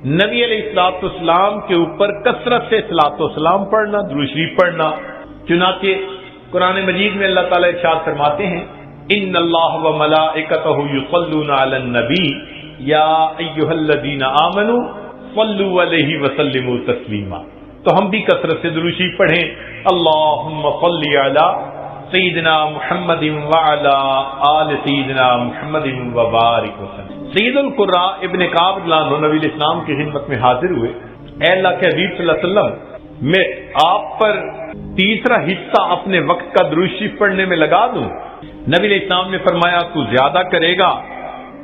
نبی علیہ الصلوۃ والسلام کے اوپر کثرت سے صلاۃ و سلام پڑھنا، درود شریف پڑھنا۔ چنانچہ قرآن مجید میں اللہ تعالیٰ ارشاد فرماتے ہیں ان اللہ وملائکتہ یصلون علی النبی یا ایھا الذین آمنوا صلوا علیہ وسلموا تسلیما۔ تو ہم بھی کثرت سے درود شریف پڑھیں، اللہم صلی علی سیدنا محمد وعلی آل سیدنا محمد وبارک وسلم۔ سید القراء ابن کعب رضی اللہ عنہ نبی علیہ السلام کی خدمت میں حاضر ہوئے، اے اللہ کے حبیب صلی اللہ علیہ وسلم، میں آپ پر تیسرا حصہ اپنے وقت کا درود شریف پڑھنے میں لگا دوں؟ نبی علیہ السلام نے فرمایا تو زیادہ کرے گا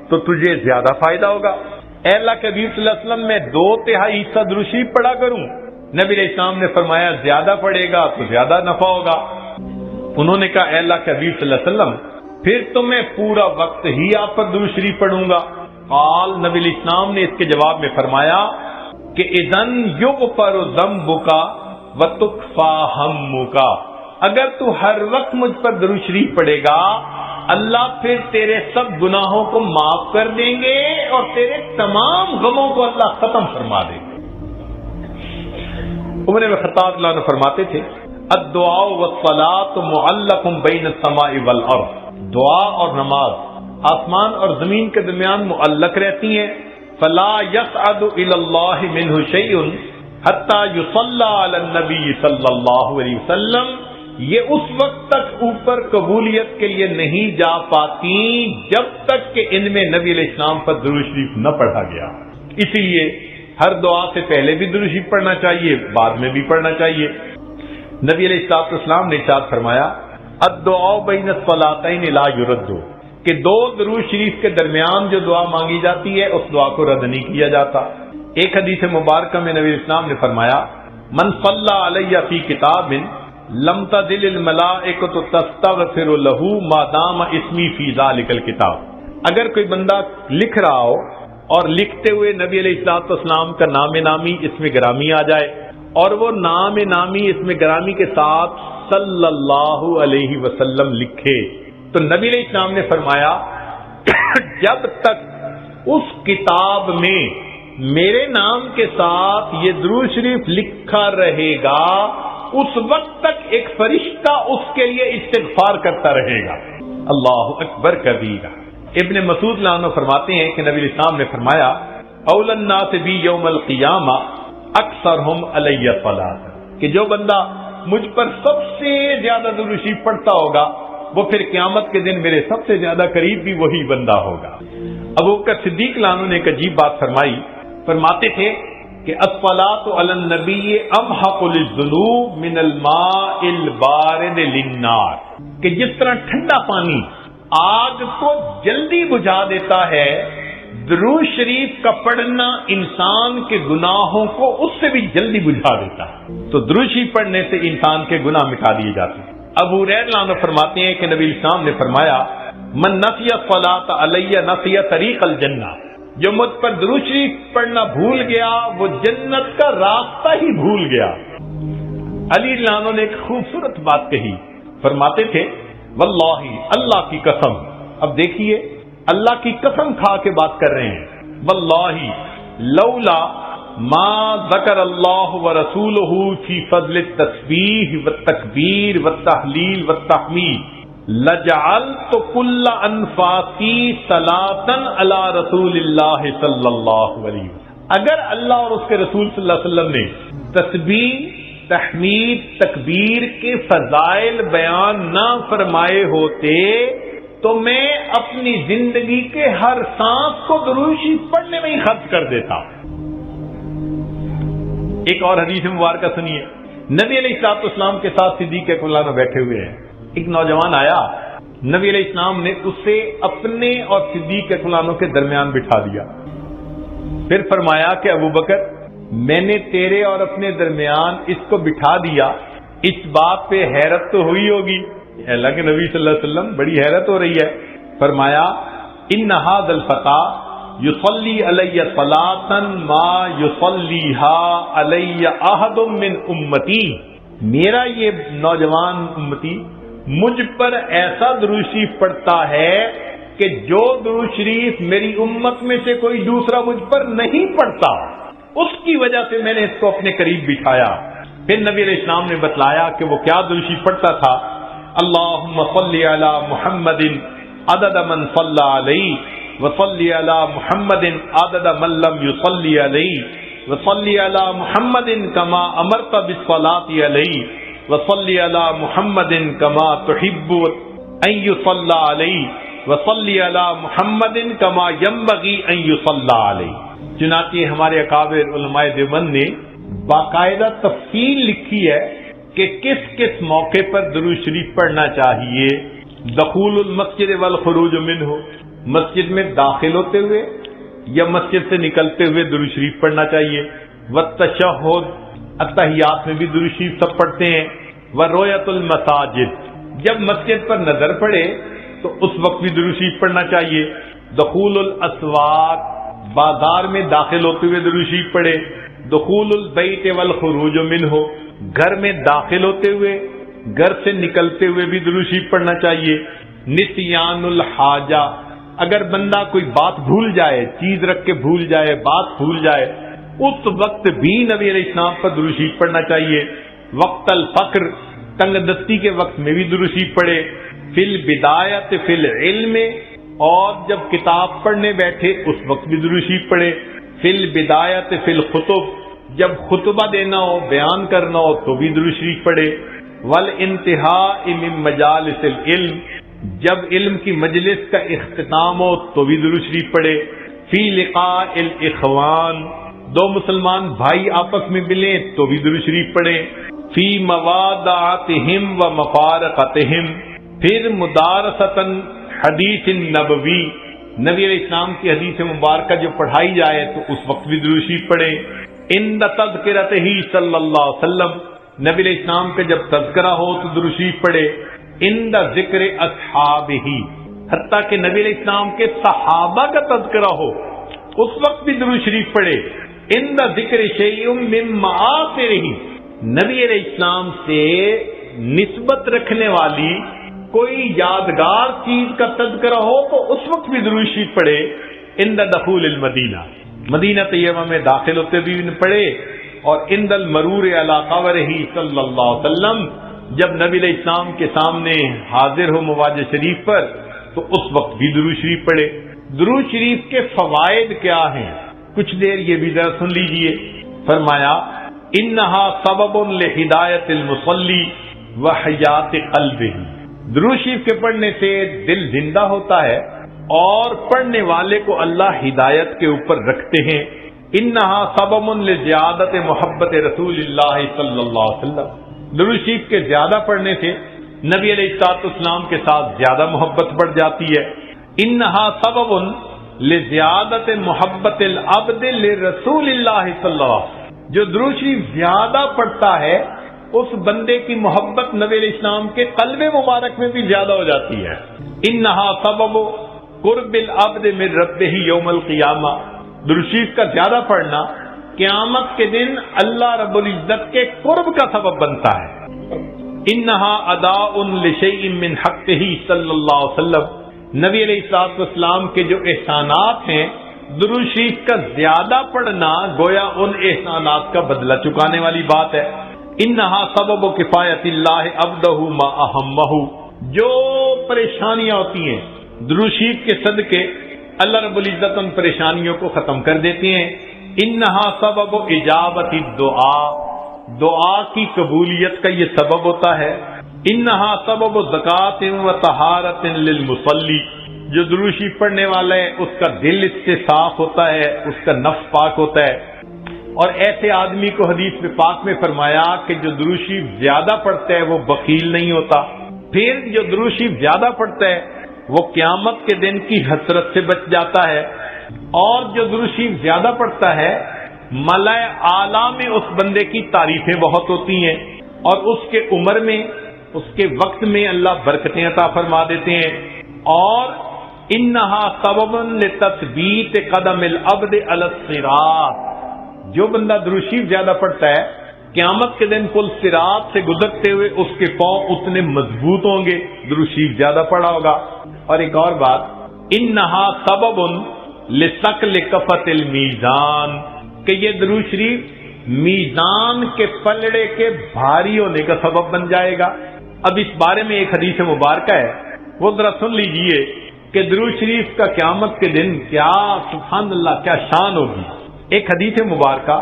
تو تجھے زیادہ فائدہ ہوگا۔ اے اللہ کے حبیب صلی اللہ علیہ وسلم، میں 2/3 حصہ درود شریف پڑھا کروں؟ نبی علیہ السلام نے فرمایا زیادہ پڑھے گا تو زیادہ نفع ہوگا۔ انہوں نے کہا اے اللہ کے حبیب صلی اللہ علیہ وسلم، پھر تو میں پورا وقت ہی آپ پر درود شریف پڑھوں گا۔ قال، نبی علیہ السلام نے اس کے جواب میں فرمایا کہ اذن یغفر ذنبک وتکفی ہمک، اگر تو ہر وقت مجھ پر درود شریف پڑھے گا، اللہ پھر تیرے سب گناہوں کو معاف کر دیں گے اور تیرے تمام غموں کو اللہ ختم فرما دیں گے۔ عمر بن خطاب رضی اللہ عنہ فرماتے تھے الدعاء والصلاۃ معلق بین السماء والارض، دعا اور نماز آسمان اور زمین کے درمیان معلق رہتی ہیں، فلا یصعد الی اللہ منہ شیء حتی یصلی علی النبی صلی اللہ علیہ وسلم، یہ اس وقت تک اوپر قبولیت کے لیے نہیں جا پاتی جب تک کہ ان میں نبی علیہ السلام پر درود شریف نہ پڑھا گیا۔ اسی لیے ہر دعا سے پہلے بھی درود شریف پڑھنا چاہیے، بعد میں بھی پڑھنا چاہیے۔ نبی علیہ السلام نے ارشاد فرمایا الدعاء بین الصلاتین لا یرد، کہ 2 درود شریف کے درمیان جو دعا مانگی جاتی ہے اس دعا کو رد نہیں کیا جاتا۔ ایک حدیث مبارکہ میں نبی السلام نے فرمایا من صلی علی فی کتاب لم تزل الملائکۃ تستغفر له ما دام اسمی فی ذلک الکتاب، اگر کوئی بندہ لکھ رہا ہو اور لکھتے ہوئے نبی علیہ الصلوۃ والسلام کا نام نامی اس میں گرامی آ جائے اور وہ نام نامی اس میں گرامی کے ساتھ صلی اللہ علیہ وسلم لکھے، تو نبی علیہ السلام نے فرمایا جب تک اس کتاب میں میرے نام کے ساتھ یہ درود شریف لکھا رہے گا اس وقت تک ایک فرشتہ اس کے لیے استغفار کرتا رہے گا۔ اللہ اکبر کبیرہ۔ ابن مسعود رضی اللہ عنہ فرماتے ہیں کہ نبی علیہ السلام نے فرمایا اول الناس بی یوم القیامہ اکثرہم علی الصلاۃ، کہ جو بندہ مجھ پر سب سے زیادہ درود شریف پڑھتا ہوگا وہ پھر قیامت کے دن میرے سب سے زیادہ قریب بھی وہی بندہ ہوگا۔ ابوبکر صدیق رضی اللہ عنہ نے ایک عجیب بات فرمائی، فرماتے تھے کہ الصلاۃ علی النبی امحق للذنوب من الماء البارد للنار، کہ جس طرح ٹھنڈا پانی آگ کو جلدی بجھا دیتا ہے، درود شریف کا پڑھنا انسان کے گناہوں کو اس سے بھی جلدی بجھا دیتا ہے۔ تو درود شریف پڑھنے سے انسان کے گناہ مٹا دیے جاتے ہیں۔ ابو ہریرہ رضی اللہ عنہ فرماتے ہیں کہ نبی الاسلام نے فرمایا من نسی الصلاۃ علی نسی طریق الجنہ، جو مجھ پر درود شریف پڑھنا بھول گیا وہ جنت کا راستہ ہی بھول گیا۔ علی رضی اللہ عنہ نے ایک خوبصورت بات کہی، فرماتے تھے واللہ، اللہ کی قسم، اب دیکھیے اللہ کی قسم کھا کے بات کر رہے ہیں، واللہ لولا ما ذکر اللہ ورسولہ فی فضل التسبیح والتکبیر والتحلیل والتحمید لجعلت کل انفاسی صلاۃ علی رسول اللہ صلی اللہ علیہ وسلم، اگر اللہ اور اس کے رسول صلی اللہ علیہ وسلم نے تسبیح، تحمید، تکبیر کے فضائل بیان نہ فرمائے ہوتے تو میں اپنی زندگی کے ہر سانس کو درود شریف پڑھنے میں ہی خرچ کر دیتا۔ ایک اور حدیث مبارکہ سنیے، نبی علیہ الصلوۃ والسلام کے ساتھ صدیق اکبر میں بیٹھے ہوئے ہیں، ایک نوجوان آیا، نبی علیہ السلام نے اسے اپنے اور صدیق اکبر کے درمیان بٹھا دیا، پھر فرمایا کہ ابوبکر میں نے تیرے اور اپنے درمیان اس کو بٹھا دیا، اس بات پہ حیرت تو ہوئی ہوگی، اللہ کے نبی صلی اللہ علیہ وسلم بڑی حیرت ہو رہی ہے۔ فرمایا ان ھذا الفتى یصلی علی صلاۃ ما یصلیھا علی احد من امتی، میرا یہ نوجوان امتی مجھ پر ایسا درود شریف پڑھتا ہے کہ جو درود شریف میری امت میں سے کوئی دوسرا مجھ پر نہیں پڑھتا۔ اس کی وجہ سے میں نے اس کو اپنے قریب بٹھایا. پھر نبی علیہ السلام نے بتلایا کہ وہ کیا درود شریف پڑھتا تھا. اللہم صلی علی محمد عدد من صلی علیہ وصلی علی محمد عدد من لم یصلی علیہ وصلی علی محمد کما امرت بالصلاۃ علیہ وصلی علی محمد کما تحب ان یصلی علیہ وصلی علی محمد کما ینبغی ان یصلی علیہ. چنانچہ ہمارے اکابر علماء دیوبند نے باقاعدہ تفصیل لکھی ہے کہ کس کس موقع پر درود شریف پڑھنا چاہیے. دخول المسجد والخروج منہ، مسجد میں داخل ہوتے ہوئے یا مسجد سے نکلتے ہوئے درود شریف پڑھنا چاہیے. والتشہد، اتحیات میں بھی درود شریف سب پڑھتے ہیں. ورؤیت المساجد، جب مسجد پر نظر پڑے تو اس وقت بھی درود شریف پڑھنا چاہیے. دخول الاسواق، بازار میں داخل ہوتے ہوئے درود شریف پڑھے. دخول البیت والخروج منہ، گھر میں داخل ہوتے ہوئے گھر سے نکلتے ہوئے بھی درود شریف پڑھنا چاہیے. نسیان الحاجہ، اگر بندہ کوئی بات بھول جائے، چیز رکھ کے بھول جائے، بات بھول جائے، اس وقت بھی نبی علیہ السلام پر درود شریف پڑھنا چاہیے. وقت الفقر، تنگ دستی کے وقت میں بھی درود شریف پڑھے. فی البدایت فی العلم، اور جب کتاب پڑھنے بیٹھے اس وقت بھی درود شریف پڑھے. فی البدایت فی الخطب، جب خطبہ دینا ہو، بیان کرنا ہو تو بھی درود شریف پڑھے. والانتہاء من مجالس العلم، جب علم کی مجلس کا اختتام ہو تو بھی درود شریف پڑھے. فی لقاء الاخوان، دو مسلمان بھائی آپس میں ملیں تو بھی درود شریف پڑھے. فی موادعتہم و مفارقتہم، پھر مدارستاً حدیث نبوی، نبی علیہ السلام کی حدیث مبارکہ جو پڑھائی جائے تو اس وقت بھی درود شریف پڑھے. عند تذکرتہ صلی اللہ علیہ وسلم، نبی علیہ السلام کا جب تذکرہ ہو تو درود شریف پڑھے. عند ذکر اصحابہ، حتیٰ کہ نبی علیہ السلام کے صحابہ کا تذکرہ ہو اس وقت بھی درود شریف پڑھے. عند ذکر شیء من معاصرہ، نبی علیہ السلام سے نسبت رکھنے والی کوئی یادگار چیز کا تذکرہ ہو تو اس وقت بھی درود شریف پڑھے. عند دخول المدینہ، مدینہ طیبہ میں داخل ہوتے بھی پڑھے. اور عند المرور علی قبرہ صلی اللہ علیہ وسلم، جب نبی علیہ السلام کے سامنے حاضر ہو مواجہ شریف پر تو اس وقت بھی درود شریف پڑھے. درود شریف کے فوائد کیا ہیں؟ کچھ دیر یہ بھی ذرا سن لیجئے. فرمایا انہا سبب لہدایت المصلی وحیات قلبہ، درود شریف کے پڑھنے سے دل زندہ ہوتا ہے اور پڑھنے والے کو اللہ ہدایت کے اوپر رکھتے ہیں. انہا سبب لزیادت محبت رسول اللہ صلی اللہ علیہ وسلم، درود شریف کے زیادہ پڑھنے سے نبی علیہ الصلوۃ والسلام کے ساتھ زیادہ محبت بڑھ جاتی ہے. انہا سبب لزیادت محبت العبد لرسول اللہ صلی اللہ علیہ وسلم، جو درود شریف زیادہ پڑھتا ہے اس بندے کی محبت نبی علیہ السلام کے قلب مبارک میں بھی زیادہ ہو جاتی ہے. انہا سبب قرب العبد من ربہ یوم القیامہ، درود شریف کا زیادہ پڑھنا قیامت کے دن اللہ رب العزت کے قرب کا سبب بنتا ہے. انہا اداء لشیء من حقہ صلی اللہ علیہ وسلم، نبی علیہ الصلوۃ والسلام کے جو احسانات ہیں، درود شریف کا زیادہ پڑھنا گویا ان احسانات کا بدلہ چکانے والی بات ہے. انہا سبب کفایت اللہ عبدہ ما اہمہ، جو پریشانیاں ہوتی ہیں درود شریف کے صدقے اللہ رب العزت ان پریشانیوں کو ختم کر دیتے ہیں. انہا سبب اجابت الدعاء، دعا کی قبولیت کا یہ سبب ہوتا ہے. انہا سبب زکوٰۃ و طہارت للمصلی، جو درود شریف پڑھنے والا ہے اس کا دل اس سے صاف ہوتا ہے، اس کا نفس پاک ہوتا ہے. اور ایسے آدمی کو حدیث میں پاک میں فرمایا کہ جو درود شریف زیادہ پڑھتا ہے وہ بخیل نہیں ہوتا. پھر جو درود شریف زیادہ پڑھتا ہے وہ قیامت کے دن کی حسرت سے بچ جاتا ہے. اور جو درود شریف زیادہ پڑھتا ہے ملائے اعلیٰ میں اس بندے کی تعریفیں بہت ہوتی ہیں، اور اس کے عمر میں، اس کے وقت میں اللہ برکتیں عطا فرما دیتے ہیں. اور انہا سبب لتثبیت قدم العبد علی الصراط، جو بندہ درود شریف زیادہ پڑھتا ہے قیامت کے دن پل صراط سے گزرتے ہوئے اس کے پاؤں اتنے مضبوط ہوں گے، درود شریف زیادہ پڑھا ہوگا. اور ایک اور بات، انہا سبب لثقل کفۃ المیزان، کہ یہ درود شریف میزان کے پلڑے کے بھاری ہونے کا سبب بن جائے گا. اب اس بارے میں ایک حدیث مبارکہ ہے، وہ ذرا سن لیجئے کہ درود شریف کا قیامت کے دن کیا سبحان اللہ کیا شان ہوگی. ایک حدیث مبارکہ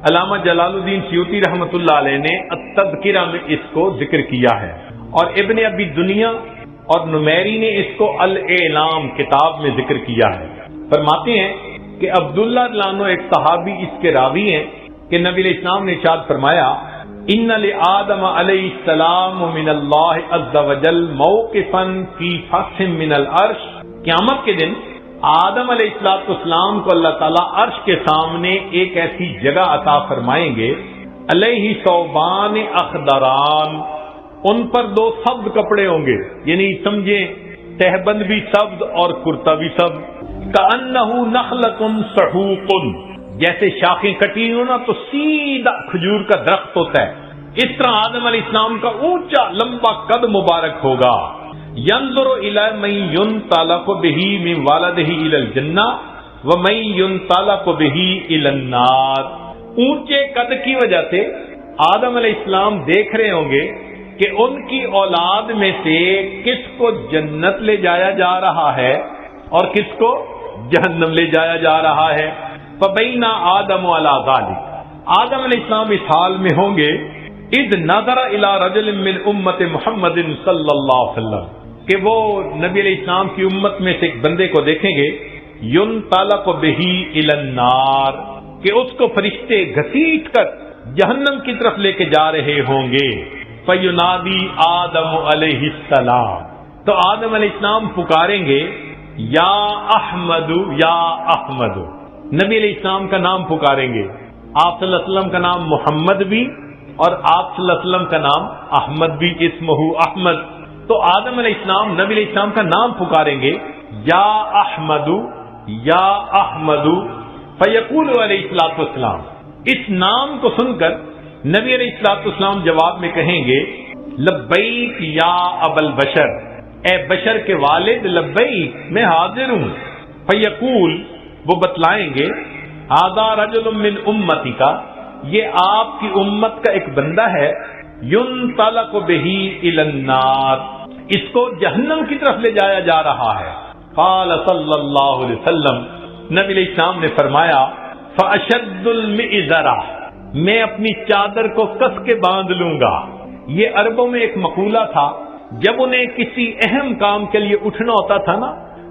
علامہ جلال الدین سیوطی رحمۃ اللہ علیہ نے التذکرہ میں اس کو ذکر کیا ہے، اور ابن ابی دنیا اور نمیری نے اس کو الاعلام کتاب میں ذکر کیا ہے. فرماتے ہیں کہ عبداللہ رضی اللہ ایک صحابی اس کے راوی ہیں کہ نبی علیہ السلام نے ارشاد فرمایا ان لآدم علیہ السلام من اللہ عز وجل موقفا فی فخ من العرش. قیامت کے دن آدم علیہ السلام کو اللہ تعالیٰ عرش کے سامنے ایک ایسی جگہ عطا فرمائیں گے علیہ ثوبان اخضران، ان پر 2 سبز کپڑے ہوں گے، یعنی سمجھیں تہبند بھی سبز اور کرتا بھی سبز. کأنہ نخلۃ صحوق، جیسے شاخیں کٹی ہو نا تو سیدھا کھجور کا درخت ہوتا ہے، اس طرح آدم علیہ السلام کا اونچا لمبا قد مبارک ہوگا. ينظر الى من ينطلق به من والده الى الجنہ ومن ينطلق به الى النار. اونچے قد کی وجہ سے آدم علیہ السلام دیکھ رہے ہوں گے کہ ان کی اولاد میں سے کس کو جنت لے جایا جا رہا ہے اور کس کو جہنم لے جایا جا رہا ہے. فبین آدم علی ذلک، آدم علیہ السلام اس حال میں ہوں گے اذ نظر الی رجل من امت محمد صلی اللہ علیہ وسلم، کہ وہ نبی علیہ السلام کی امت میں سے ایک بندے کو دیکھیں گے ينطلق به الی النار، کہ اس کو فرشتے گھسیٹ کر جہنم کی طرف لے کے جا رہے ہوں گے. فینادی آدم علیہ السلام، تو آدم علیہ السلام پکاریں گے یا احمد یا احمد، نبی علیہ السلام کا نام پکاریں گے. آپ صلی اللہ علیہ وسلم کا نام محمد بھی اور آپ صلی اللہ علیہ وسلم کا نام احمد بھی، اسمہ احمد. تو آدم علیہ السلام نبی علیہ السلام کا نام پکاریں گے یا احمد یا احمد. فیقول علیہ الصلوۃ والسلام، اس نام کو سن کر نبی علیہ الصلوۃ والسلام جواب میں کہیں گے لبیک یا ابا البشر، اے بشر کے والد لبیک میں حاضر ہوں. فیقول، وہ بتلائیں گے ھذا رجل من امتی کا، یہ آپ کی امت کا ایک بندہ ہے ينطلق به الى النار، اس کو جہنم کی طرف لے جایا جا رہا ہے. قال صلی اللہ علیہ وسلم، نبی علیہ السلام نے فرمایا فاشد المئزرہ، میں اپنی چادر کو کس کے باندھ لوں گا. یہ عربوں میں ایک مقولہ تھا، جب انہیں کسی اہم کام کے لیے اٹھنا ہوتا تھا نا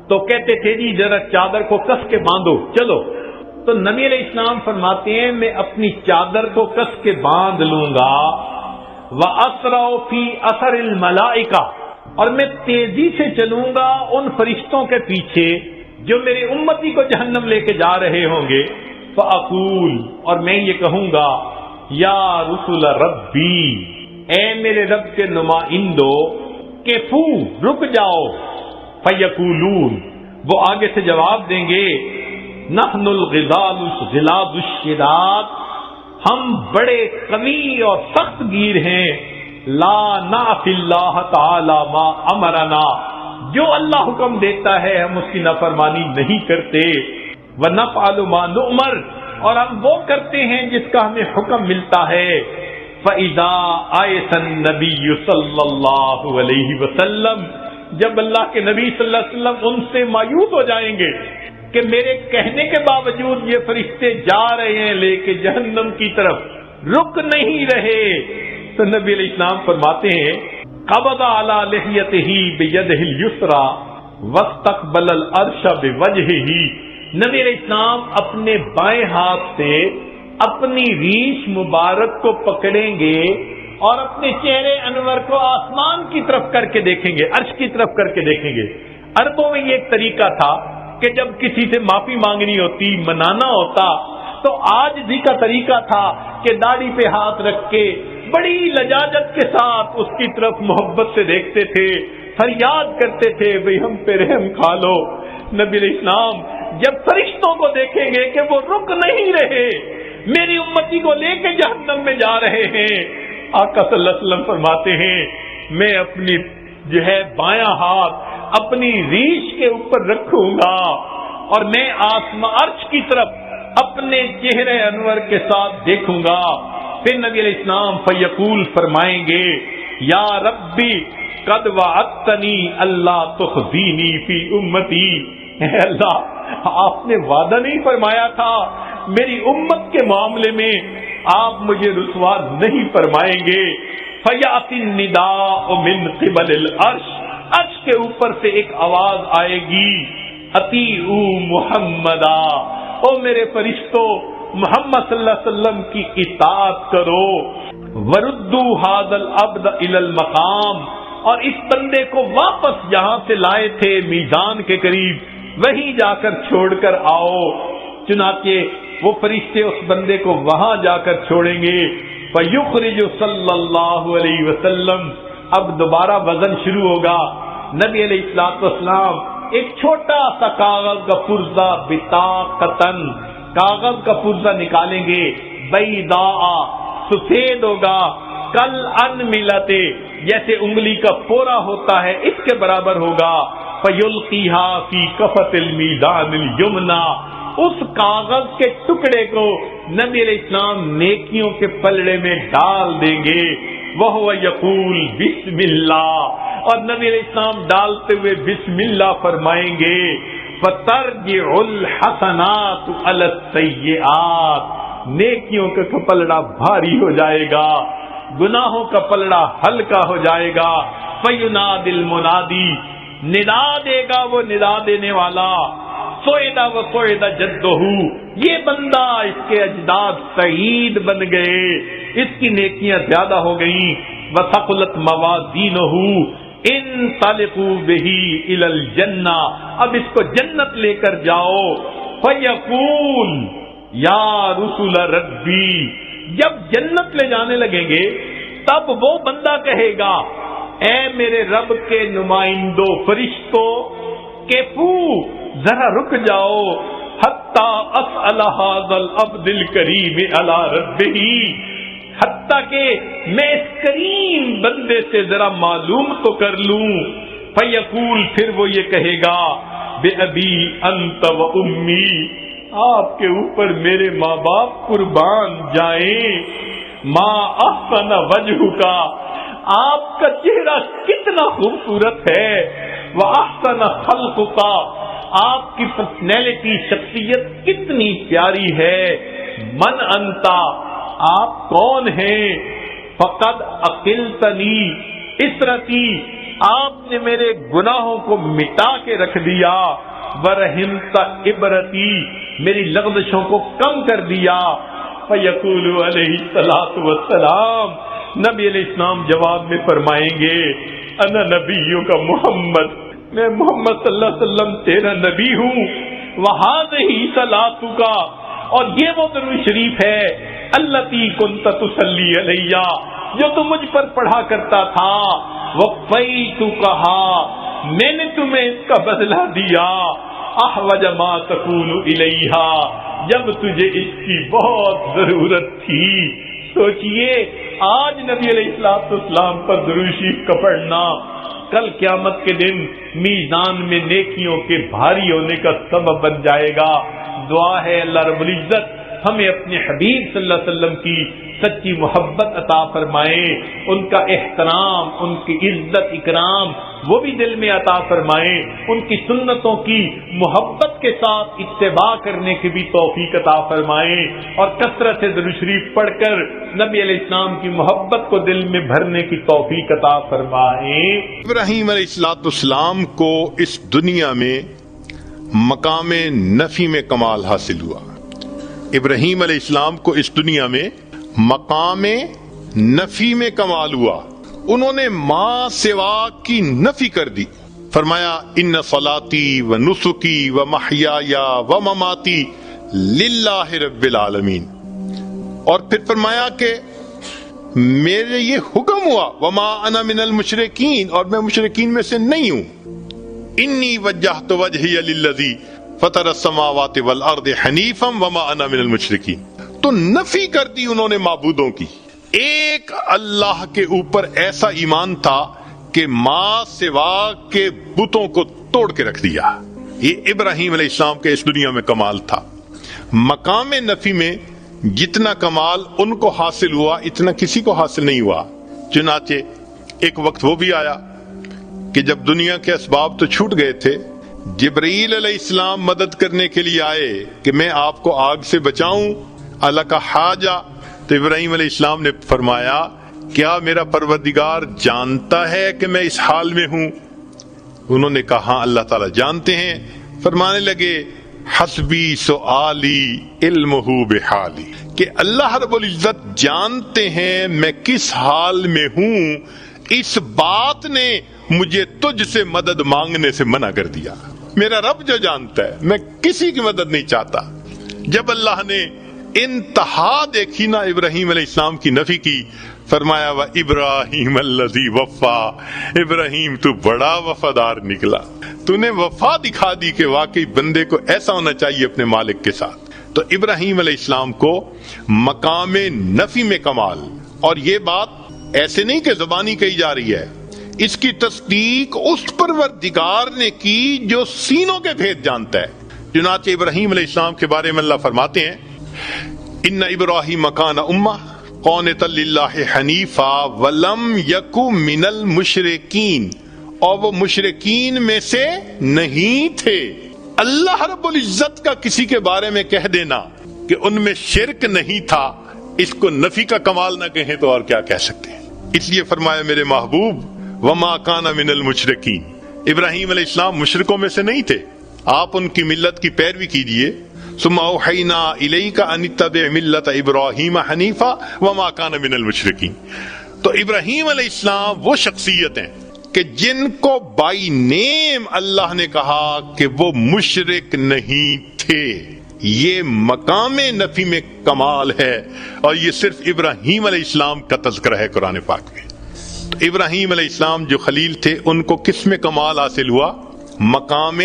تو کہتے تھے جی ذرا چادر کو کس کے باندھو چلو. تو نبی علیہ السلام فرماتے ہیں میں اپنی چادر کو کس کے باندھ لوں گا. وَأَسْرَعُ فِي أَثَرِ الْمَلَائِكَةِ، اور میں تیزی سے چلوں گا ان فرشتوں کے پیچھے جو میری امتی کو جہنم لے کے جا رہے ہوں گے. فَأَقُولُ، اور میں یہ کہوں گا یا رسول ربی، اے میرے رب کے نمائندو، کفو رک جاؤ. فَيَقُولُونَ، وہ آگے سے جواب دیں گے نحن الغضال الغلاظ الشداد، ہم بڑے قوی اور سخت گیر ہیں. لا نعصی اللہ تعالی ما امرنا، جو اللہ حکم دیتا ہے ہم اس کی نافرمانی نہیں کرتے. ونفعل ما نؤمر، اور ہم وہ کرتے ہیں جس کا ہمیں حکم ملتا ہے. فَإِذَا آیَسَ النَّبِيُّ صلی اللہ علیہ وسلم، جب اللہ کے نبی صلی اللہ علیہ وسلم ان سے مایوس ہو جائیں گے کہ میرے کہنے کے باوجود یہ فرشتے جا رہے ہیں لے کے جہنم کی طرف، رک نہیں رہے، تو نبی علیہ السلام فرماتے ہیں قبض علی لحیتہ بیدہ الیسری واستقبل العرش بوجہہ. نبی علیہ السلام اپنے بائیں ہاتھ سے اپنی ریش مبارک کو پکڑیں گے اور اپنے چہرے انور کو آسمان کی طرف کر کے دیکھیں گے، عرش کی طرف کر کے دیکھیں گے. عربوں میں یہ ایک طریقہ تھا کہ جب کسی سے معافی مانگنی ہوتی، منانا ہوتا، تو آجزی کا طریقہ تھا کہ داڑھی پہ ہاتھ رکھ کے بڑی لجاجت کے ساتھ اس کی طرف محبت سے دیکھتے تھے، فریاد کرتے تھے بھئی ہم پہ رحم کھا لو. نبی علیہ السلام جب فرشتوں کو دیکھیں گے کہ وہ رک نہیں رہے، میری امتی کو لے کے جہنم میں جا رہے ہیں، آقا صلی اللہ علیہ وسلم فرماتے ہیں میں اپنی بایاں ہاتھ اپنی ریش کے اوپر رکھوں گا اور میں آسمان عرش کی طرف اپنے چہرے انور کے ساتھ دیکھوں گا. پھر نبی علیہ السلام فیقول فرمائیں گے یا ربی قد وعدتنی اللہ تخزینی فی امتی. اے اللہ آپ نے وعدہ نہیں فرمایا تھا میری امت کے معاملے میں آپ مجھے رسوا نہیں فرمائیں گے. فیاتی النداء من قبل العرش. عرش کے اوپر سے ایک آواز آئے گی اطیعوا محمدا. او میرے فرشتوں محمد صلی اللہ علیہ وسلم کی اطاعت کرو. وردوا ھذا العبد الی المقام. اور اس بندے کو واپس جہاں سے لائے تھے میزان کے قریب وہیں جا کر چھوڑ کر آؤ. چنانچہ وہ فرشتے اس بندے کو وہاں جا کر چھوڑیں گے. فیخرج صلی اللہ علیہ وسلم. اب دوبارہ وزن شروع ہوگا. نبی علیہ الصلوۃ والسلام ایک چھوٹا سا کاغذ کا پرزہ بطاقتن کاغذ کا پرزہ نکالیں گے. بیضاء سفید ہوگا. کل ان ملتے جیسے انگلی کا پورا ہوتا ہے اس کے برابر ہوگا. فیلقیھا فی کفۃ المیزان الیمنی. اس کاغذ کے ٹکڑے کو نبی علیہ السلام نیکیوں کے پلڑے میں ڈال دیں گے. وہو یقول بسم اللہ. اور نبی علیہ السلام ڈالتے ہوئے بسم اللہ فرمائیں گے. فترجع الحسنات علی السیئات. نیکیوں کا پلڑا بھاری ہو جائے گا گناہوں کا پلڑا ہلکا ہو جائے گا. فینادی المنادی. ندا دے گا وہ ندا دینے والا. سوئدہ و سوئدہ جدہ. یہ بندہ اس کے اجداد سعید بن گئے اس کی نیکیاں زیادہ ہو گئیں. وثقلت موازینہ. انطلقوا بہ الی الجنہ. اب اس کو جنت لے کر جاؤ. فیقول یا رسول ربی. جب جنت لے جانے لگیں گے تب وہ بندہ کہے گا اے میرے رب کے نمائندوں فرشتوں کیفو ذرا رک جاؤ. حتی اسأل ھذا العبد الکریم علی ربہ. حتیٰ کہ میں اس کریم بندے سے ذرا معلوم تو کر لوں. فیقول پھر وہ یہ کہے گا بے ابی انت و امی. آپ کے اوپر میرے ماں باپ قربان جائیں. ما احسن وجہ کا. آپ کا چہرہ کتنا خوبصورت ہے. واحسن خلق کا. آپ کی پرسنالٹی شخصیت کتنی پیاری ہے. من انتا. آپ کون ہیں. فقد عقلتنی اسرتی. آپ نے میرے گناہوں کو مٹا کے رکھ دیا. ورحمت عبرتی. میری لغزشوں کو کم کر دیا. فیقول علیہ الصلوۃ والسلام. نبی علیہ السلام جواب میں فرمائیں گے انا نبیوں کا محمد. میں محمد صلی اللہ علیہ وسلم تیرا نبی ہوں. وہذہ صلاتک. اور یہ وہ درود شریف ہے التی کنت تصلی علیہ جو تم مجھ پر پڑھا کرتا تھا. وفیتکھا. میں نے تمہیں اس کا بدلہ دیا. احوج ما تکون الیہ. جب تجھے اس کی بہت ضرورت تھی. سوچئے آج نبی علیہ السلام پر درود شریف کا پڑھنا کل قیامت کے دن میزان میں نیکیوں کے بھاری ہونے کا سبب بن جائے گا. دعا ہے اللہ رب العزت ہمیں اپنے حبیب صلی اللہ علیہ وسلم کی سچی محبت عطا فرمائے. ان کا احترام ان کی عزت اکرام وہ بھی دل میں عطا فرمائے. ان کی سنتوں کی محبت کے ساتھ اتباع کرنے کی بھی توفیق عطا فرمائے. اور کثرت سے درود شریف پڑھ کر نبی علیہ السلام کی محبت کو دل میں بھرنے کی توفیق عطا فرمائے. ابراہیم علیہ السلام کو اس دنیا میں مقام نفی میں کمال حاصل ہوا. ابراہیم علیہ السلام کو اس دنیا میں مقام نفی میں کمال ہوا. انہوں نے ماں سوا کی نفی کر دی. فرمایا ان صلاتی و نسکی و محیای و مماتی للہ رب العالمین. اور پھر فرمایا کہ میرے یہ حکم ہوا وما انا من المشرکین اور میں مشرکین میں سے نہیں ہوں. انی وجہت وجہی للذی فطر السماوات والارض حنیفا وما انا من المشرکین. تو نفی کر دی انہوں نے معبودوں کی. ایک اللہ کے اوپر ایسا ایمان تھا کہ ماں سوا کے بتوں کو توڑ کے رکھ دیا. یہ ابراہیم علیہ السلام کے اس دنیا میں کمال تھا. مقام نفی میں جتنا کمال ان کو حاصل ہوا اتنا کسی کو حاصل نہیں ہوا. چنانچہ ایک وقت وہ بھی آیا کہ جب دنیا کے اسباب تو چھوٹ گئے تھے، جبرائیل علیہ السلام مدد کرنے کے لیے آئے کہ میں آپ کو آگ سے بچاؤں، اللہ کا حاجہ. تو ابراہیم علیہ السلام نے فرمایا کیا میرا پروردگار جانتا ہے کہ میں اس حال میں ہوں؟ انہوں نے کہا ہاں اللہ تعالیٰ جانتے ہیں. فرمانے لگے حسبی سؤالی علمہ بحالی، کہ اللہ رب العزت جانتے ہیں میں کس حال میں ہوں، اس بات نے مجھے تجھ سے مدد مانگنے سے منع کر دیا. میرا رب جو جانتا ہے میں کسی کی مدد نہیں چاہتا. جب اللہ نے انتہا دیکھی نا ابراہیم علیہ السلام کی نفی کی، فرمایا وَإِبْرَاهِيمَ الَّذِي وَفَّى، ابراہیم تو بڑا وفادار نکلا، تو نے وفا دکھا دی کہ واقعی بندے کو ایسا ہونا چاہیے اپنے مالک کے ساتھ. تو ابراہیم علیہ السلام کو مقام نفی میں کمال، اور یہ بات ایسے نہیں کہ زبانی کہی جا رہی ہے، اس کی تصدیق اس پروردگار نے کی جو سینوں کے بھید جانتا ہے. چنانچہ ابراہیم علیہ السلام کے بارے میں اللہ فرماتے ہیں ان ابراہیم کان امہ قانتا للہ حنیفا ولم یک من المشرکین، اور وہ مشرکین میں سے نہیں تھے. اللہ رب العزت کا کسی کے بارے میں کہہ دینا کہ ان میں شرک نہیں تھا، اس کو نفی کا کمال نہ کہیں تو اور کیا کہہ سکتے ہیں. اس لیے فرمایا میرے محبوب وما کان من المشرکین، ابراہیم علیہ السلام مشرکوں میں سے نہیں تھے. آپ ان کی ملت کی پیروی کیجئے. ثم اوحینا الیک ان اتبع ملت ابراہیم حنیفا وما کان من المشرکین. تو ابراہیم علیہ السلام وہ شخصیت ہیں کہ جن کو بائی نیم اللہ نے کہا کہ وہ مشرک نہیں تھے. یہ مقام نفی میں کمال ہے، اور یہ صرف ابراہیم علیہ السلام کا تذکرہ ہے قرآن پاک میں. تو ابراہیم علیہ السلام جو خلیل تھے ان کو کس میں کمال حاصل ہوا؟ مقام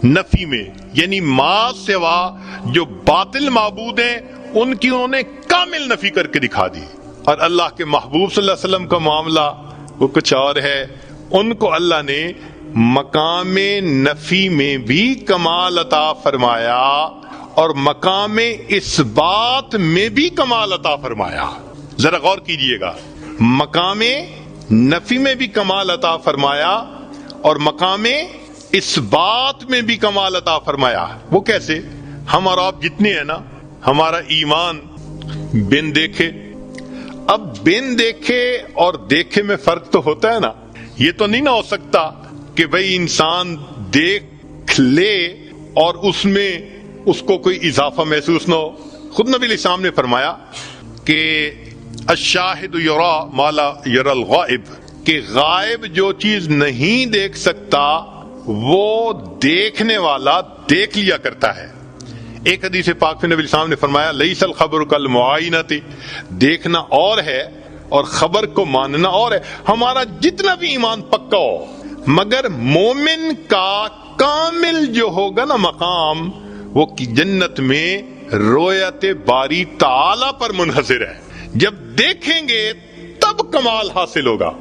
نفی میں، یعنی ما سوا جو باطل معبود ہیں ان کی انہوں نے کامل نفی کر کے دکھا دی. اور اللہ کے محبوب صلی اللہ علیہ وسلم کا معاملہ وہ کچھ اور ہے. ان کو اللہ نے مقام نفی میں بھی کمال عطا فرمایا اور مقام اثبات میں بھی کمال عطا فرمایا. ذرا غور کیجئے گا، مقام نفی میں بھی کمال عطا فرمایا اور مقام اس بات میں بھی کمال عطا فرمایا. وہ کیسے؟ ہم اور آپ جتنے ہیں نا، ہمارا ایمان بن دیکھے. اب بن دیکھے اور دیکھے میں فرق تو ہوتا ہے نا. یہ تو نہیں نہ ہو سکتا کہ بھئی انسان دیکھ لے اور اس میں اس کو کوئی اضافہ محسوس نہ ہو. خود نبی علیہ السلام نے فرمایا کہ الشاہد یرا ما لا یرا الغائب، کہ غائب جو چیز نہیں دیکھ سکتا وہ دیکھنے والا دیکھ لیا کرتا ہے. ایک حدیث پاک میں نبی علیہ السلام نے فرمایا لیس الخبر کالمعائنۃ، دیکھنا اور ہے اور خبر کو ماننا اور ہے. ہمارا جتنا بھی ایمان پکا ہو، مگر مومن کا کامل جو ہوگا نا مقام، وہ جنت میں رویت باری تعالی پر منحصر ہے. جب دیکھیں گے تب کمال حاصل ہوگا.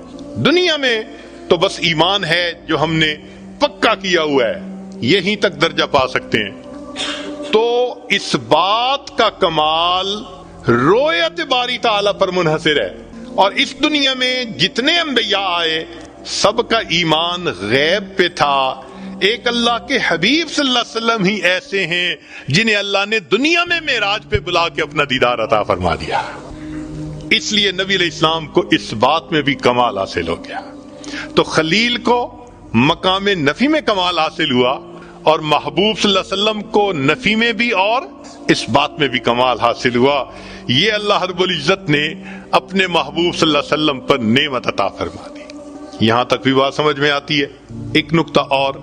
دنیا میں تو بس ایمان ہے جو ہم نے پکا کیا ہوا ہے، یہیں تک درجہ پا سکتے ہیں. تو اس بات کا کمال رویت باری تعالی پر منحصر ہے. اور اس دنیا میں جتنے انبیاء آئے سب کا ایمان غیب پہ تھا. ایک اللہ کے حبیب صلی اللہ علیہ وسلم ہی ایسے ہیں جنہیں اللہ نے دنیا میں معراج پہ بلا کے اپنا دیدار عطا فرما دیا. اس لیے نبی علیہ السلام کو اس بات میں بھی کمال حاصل ہو گیا. تو خلیل کو مقام نفی میں کمال حاصل ہوا اور محبوب صلی اللہ علیہ وسلم کو نفی میں بھی اور اس بات میں بھی کمال حاصل ہوا. یہ اللہ رب العزت نے اپنے محبوب صلی اللہ علیہ وسلم پر نعمت عطا فرما دی. یہاں تک بھی بات سمجھ میں آتی ہے. ایک نقطہ اور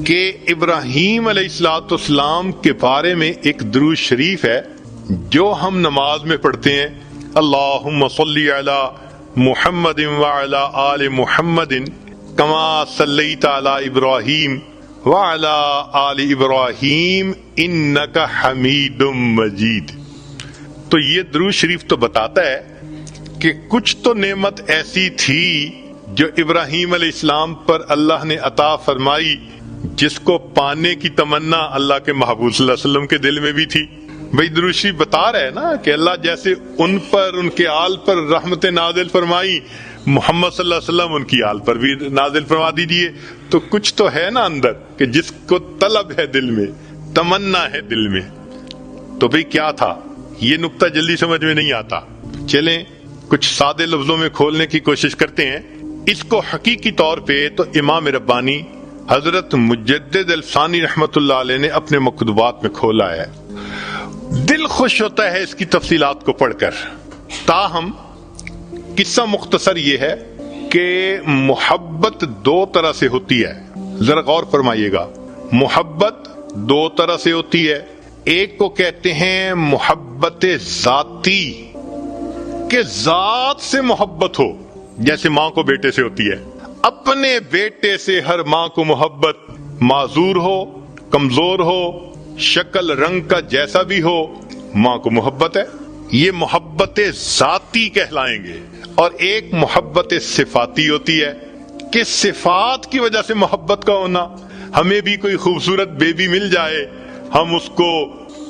کہ ابراہیم علیہ السلام کے بارے میں ایک درود شریف ہے جو ہم نماز میں پڑھتے ہیں. اللہم صلی علی محمد وعلی آل محمد کما صلیت علی ابراہیم وعلی آل ابراہیم انک حمید مجید. تو یہ درود شریف تو بتاتا ہے کہ کچھ تو نعمت ایسی تھی جو ابراہیم علیہ السلام پر اللہ نے عطا فرمائی جس کو پانے کی تمنا اللہ کے محبوب صلی اللہ علیہ وسلم کے دل میں بھی تھی. بھائی درود شریف بتا رہے ہیں نا کہ اللہ جیسے ان پر ان کے آل پر رحمت نازل فرمائی، محمد صلی اللہ علیہ وسلم ان کی آل پر بھی نازل فرما دیجیے. تو کچھ تو ہے نا اندر کہ جس کو طلب ہے دل میں، تمنا ہے دل میں. تو بھئی کیا تھا یہ نقطہ جلدی سمجھ میں نہیں آتا. چلیں کچھ سادے لفظوں میں کھولنے کی کوشش کرتے ہیں. اس کو حقیقی طور پہ تو امام ربانی حضرت مجدد الفسانی رحمت اللہ علیہ نے اپنے مکتوبات میں کھولا ہے. دل خوش ہوتا ہے اس کی تفصیلات کو پڑھ کر. تاہم قصہ مختصر یہ ہے کہ محبت دو طرح سے ہوتی ہے. ذرا غور فرمائیے گا. محبت دو طرح سے ہوتی ہے. ایک کو کہتے ہیں محبت ذاتی، کہ ذات سے محبت ہو، جیسے ماں کو بیٹے سے ہوتی ہے. اپنے بیٹے سے ہر ماں کو محبت، معذور ہو، کمزور ہو، شکل رنگ کا جیسا بھی ہو، ماں کو محبت ہے. یہ محبت ذاتی کہلائیں گے. اور ایک محبت صفاتی ہوتی ہے کہ صفات کی وجہ سے محبت کا ہونا. ہمیں بھی کوئی خوبصورت بیبی مل جائے، ہم اس کو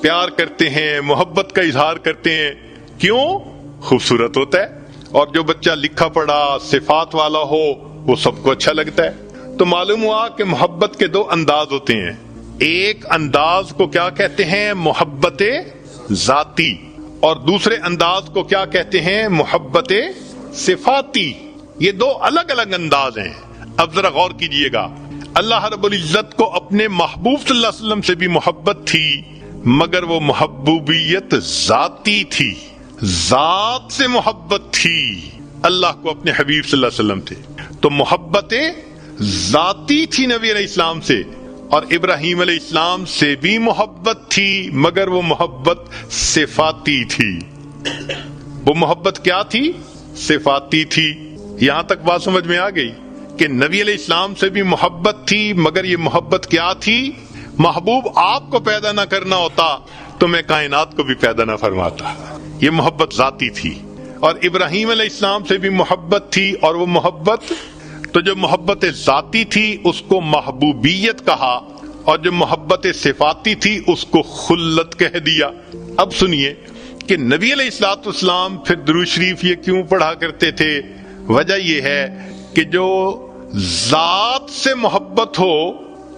پیار کرتے ہیں، محبت کا اظہار کرتے ہیں. کیوں؟ خوبصورت ہوتا ہے. اور جو بچہ لکھا پڑھا صفات والا ہو وہ سب کو اچھا لگتا ہے. تو معلوم ہوا کہ محبت کے دو انداز ہوتے ہیں. ایک انداز کو کیا کہتے ہیں؟ محبت ذاتی. اور دوسرے انداز کو کیا کہتے ہیں؟ محبت صفاتی. یہ دو الگ الگ انداز ہیں. اب ذرا غور کیجئے گا. اللہ رب العزت کو اپنے محبوب صلی اللہ علیہ وسلم سے بھی محبت تھی، مگر وہ محبوبیت ذاتی تھی، ذات سے محبت تھی. اللہ کو اپنے حبیب صلی اللہ علیہ وسلم تھے تو محبت ذاتی تھی نبی علیہ السلام سے. اور ابراہیم علیہ السلام سے بھی محبت تھی، مگر وہ محبت صفاتی تھی. وہ محبت کیا تھی؟ صفاتی تھی. یہاں تک بات سمجھ میں آ گئی کہ نبی علیہ السلام سے بھی محبت تھی، مگر یہ محبت کیا تھی؟ محبوب آپ کو پیدا نہ کرنا ہوتا تو میں کائنات کو بھی پیدا نہ فرماتا. یہ محبت ذاتی تھی. اور ابراہیم علیہ السلام سے بھی محبت تھی، اور وہ محبت تو جو محبت ذاتی تھی اس کو محبوبیت کہا، اور جو محبت صفاتی تھی اس کو خلت کہہ دیا. اب سنیے کہ نبی علیہ الصلوۃ والسلام پھر درود شریف یہ کیوں پڑھا کرتے تھے. وجہ یہ ہے کہ جو ذات سے محبت ہو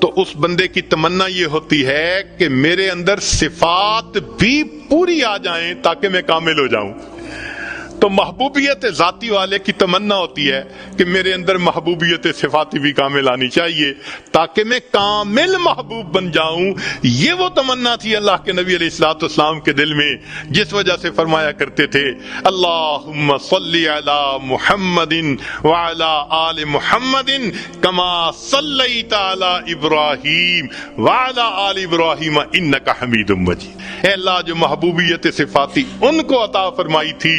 تو اس بندے کی تمنا یہ ہوتی ہے کہ میرے اندر صفات بھی پوری آ جائیں تاکہ میں کامل ہو جاؤں. تو محبوبیت ذاتی والے کی تمنا ہوتی ہے کہ میرے اندر محبوبیت صفاتی بھی کامل آنی چاہیے تاکہ میں کامل محبوب بن جاؤں. یہ وہ تمنا تھی اللہ کے نبی علیہ الصلوۃ والسلام کے دل میں، جس وجہ سے فرمایا کرتے تھے اللہم صلی علی محمد وعلی آل محمد کما صلیت علی ابراہیم وعلی آل ابراہیم انک حمید مجید. اے اللہ جو محبوبیت صفاتی ان کو عطا فرمائی تھی،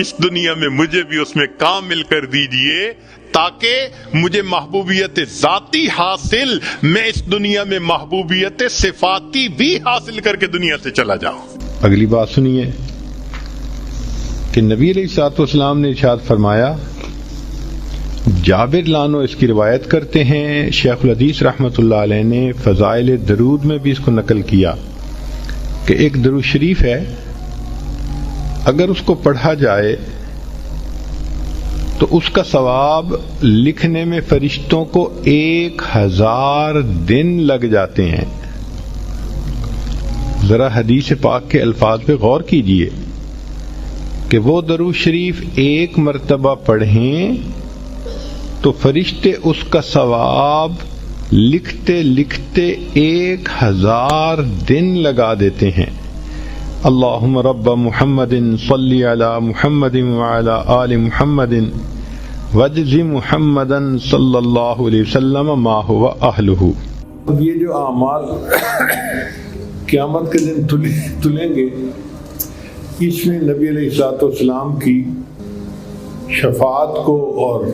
اس دنیا میں مجھے بھی اس میں کامل کر دیجئے تاکہ مجھے محبوبیت ذاتی حاصل، میں اس دنیا میں محبوبیت صفاتی بھی حاصل کر کے دنیا سے چلا جاؤں. اگلی بات سنیے کہ نبی علیہ الصلوۃ والسلام نے ارشاد فرمایا، جابر لانو اس کی روایت کرتے ہیں، شیخ الحدیث رحمۃ اللہ علیہ نے فضائل درود میں بھی اس کو نقل کیا کہ ایک درود شریف ہے، اگر اس کو پڑھا جائے تو اس کا ثواب لکھنے میں فرشتوں کو 1000 دن لگ جاتے ہیں. ذرا حدیث پاک کے الفاظ پہ غور کیجئے کہ وہ درود شریف ایک مرتبہ پڑھیں تو فرشتے اس کا ثواب لکھتے لکھتے 1000 دن لگا دیتے ہیں. اللہم رب محمد صلی علی محمد وعلی آل محمد وجز محمدا صلی اللہ علیہ وسلم ما هو اہلہ. اب یہ جو اعمال قیامت کے دن تلیں گے، اس میں نبی علیہ الصلوۃ والسلام کی شفاعت کو اور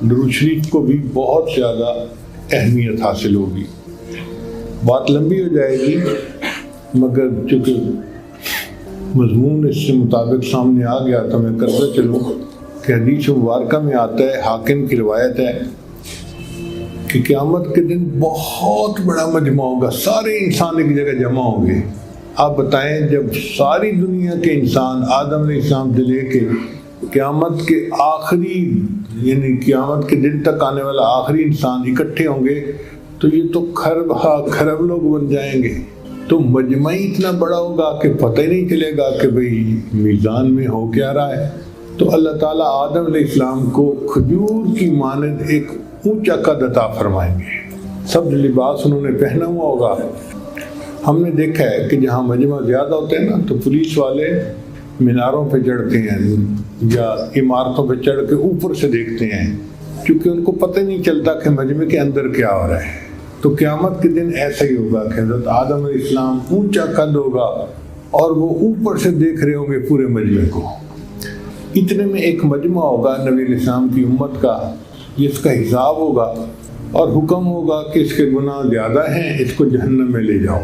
درود شریف کو بھی بہت زیادہ اہمیت حاصل ہوگی. بات لمبی ہو جائے گی، مگر چونکہ مضمون اس سے مطابق سامنے آ گیا تو میں کرتا چلوں کہ حدیث مبارکہ میں آتا ہے، حاکم کی روایت ہے کہ قیامت کے دن بہت بڑا مجمع ہوگا، سارے انسان ایک جگہ جمع ہوں گے۔ آپ بتائیں جب ساری دنیا کے انسان آدم علیہ السلام سے لے کے قیامت کے آخری یعنی قیامت کے دن تک آنے والا آخری انسان اکٹھے ہوں گے تو یہ تو خرب لوگ بن جائیں گے۔ تو مجمع ہی اتنا بڑا ہوگا کہ پتہ ہی نہیں چلے گا کہ بھئی میزان میں ہو کیا رہا ہے۔ تو اللہ تعالیٰ آدم علیہ السلام کو کھجور کی مانند ایک اونچا قد عطا فرمائیں گے۔ سب لباس انہوں نے پہنا ہوا ہوگا۔ ہم نے دیکھا ہے کہ جہاں مجمع زیادہ ہوتے ہیں نا تو پولیس والے میناروں پہ چڑھتے ہیں یا عمارتوں پہ چڑھ کے اوپر سے دیکھتے ہیں، کیونکہ ان کو پتہ نہیں چلتا کہ مجمع کے اندر کیا ہو رہا ہے۔ تو قیامت کے دن ایسا ہی ہوگا کہ حضرت آدم علیہ السلام اونچا قد ہوگا اور وہ اوپر سے دیکھ رہے ہوں گے پورے مجمع کو۔ اتنے میں ایک مجمع ہوگا نبی علیہ السلام کی امت کا، جس کا حساب ہوگا اور حکم ہوگا کہ اس کے گناہ زیادہ ہیں، اس کو جہنم میں لے جاؤ۔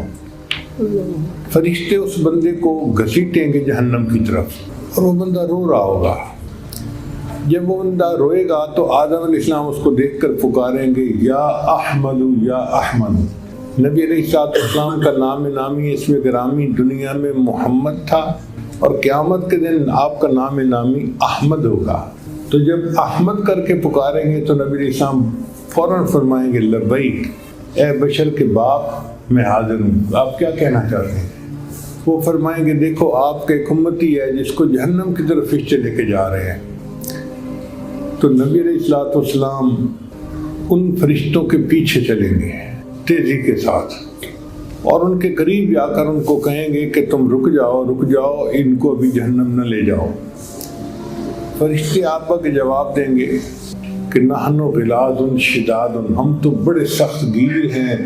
فرشتے اس بندے کو گھسیٹیں گے جہنم کی طرف اور وہ بندہ رو رہا ہوگا۔ جب وہ بندہ روئے گا تو آدم علیہ السلام اس کو دیکھ کر پکاریں گے یا احمد یا احمد۔ نبی علیہ السلام کا نام نامی اسم گرامی دنیا میں محمد تھا اور قیامت کے دن آپ کا نام نامی احمد ہوگا۔ تو جب احمد کر کے پکاریں گے تو نبی علیہ السلام فوراً فرمائیں گے لبیک اے بشر کے باپ، میں حاضر ہوں، آپ کیا کہنا چاہتے ہیں؟ وہ فرمائیں گے دیکھو آپ کا ایک امتی ہے جس کو جہنم کی طرف فرشتے لے کے جا رہے ہیں۔ تو نبی علیہ السلام ان فرشتوں کے پیچھے چلیں گے تیزی کے ساتھ اور ان کے قریب جا کر ان کو کہیں گے کہ تم رک جاؤ، ان کو ابھی جہنم نہ لے جاؤ۔ فرشتے آپا کے جواب دیں گے کہ نحن غلاظ شداد، ہم تو بڑے سخت گیر ہیں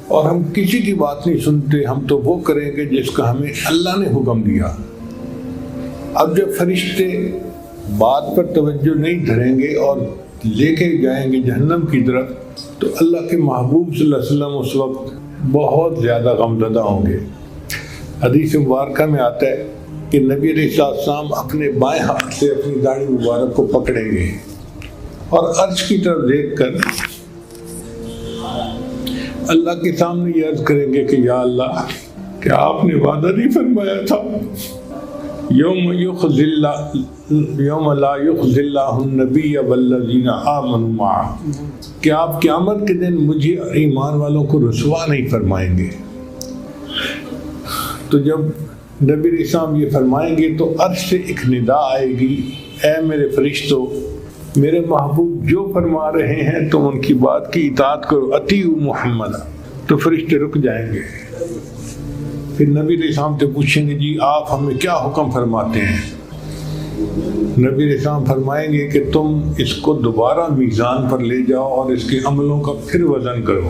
اور ہم کسی کی بات نہیں سنتے، ہم تو وہ کریں گے جس کا ہمیں اللہ نے حکم دیا۔ اب جب فرشتے بات پر توجہ نہیں دھریں گے اور لے کے جائیں گے جہنم کی طرف تو اللہ کے محبوب صلی اللہ علیہ وسلم اس وقت بہت زیادہ غمزدہ ہوں گے۔ حدیث مبارکہ میں آتا ہے کہ نبی علیہ السلام اپنے بائیں ہاتھ سے اپنی داڑھی مبارک کو پکڑیں گے اور عرش کی طرف دیکھ کر اللہ کے سامنے یہ عرض کریں گے کہ یا اللہ، کیا آپ نے وعدہ نہیں فرمایا تھا یوم لا یخزی اللہ النبی والذین آمنوا معہ، کہ آپ قیامت کے دن مجھے ایمان والوں کو رسوا نہیں فرمائیں گے۔ تو جب نبی علیہ السلام یہ فرمائیں گے تو عرش سے ایک ندا آئے گی، اے میرے فرشتوں، میرے محبوب جو فرما رہے ہیں تم ان کی بات کی اطاعت کرو، اطیعوا محمد۔ تو فرشتے رک جائیں گے۔ پھر نبی علیہ السلام سے پوچھیں گے جی آپ ہمیں کیا حکم فرماتے ہیں؟ نبی علیہ السلام فرمائیں گے کہ تم اس کو دوبارہ میزان پر لے جاؤ اور اس کے عملوں کا پھر وزن کرو۔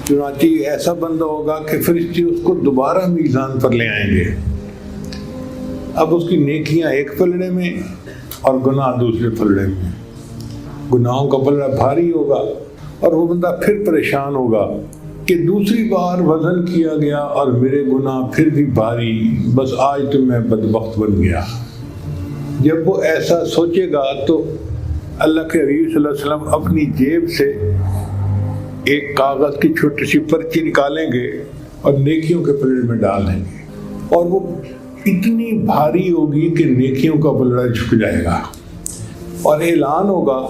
چنانچہ ایسا بندہ ہوگا کہ فرشتے اس کو دوبارہ میزان پر لے آئیں گے۔ اب اس کی نیکیاں ایک پلڑے میں اور گناہ دوسرے پلڑے میں۔ گناہوں کا پلڑا بھاری ہوگا اور وہ بندہ پھر پریشان ہوگا کہ دوسری بار وزن کیا گیا اور میرے گناہ پھر بھی بھاری، بس آج تو میں بدبخت بن گیا۔ جب وہ ایسا سوچے گا تو اللہ کے حبیب صلی اللہ علیہ وسلم اپنی جیب سے ایک کاغذ کی چھوٹی سی پرچی نکالیں گے اور نیکیوں کے پلڑے میں ڈال دیں گے اور وہ اتنی بھاری ہوگی کہ نیکیوں کا پلڑا جھک جائے گا اور اعلان ہوگا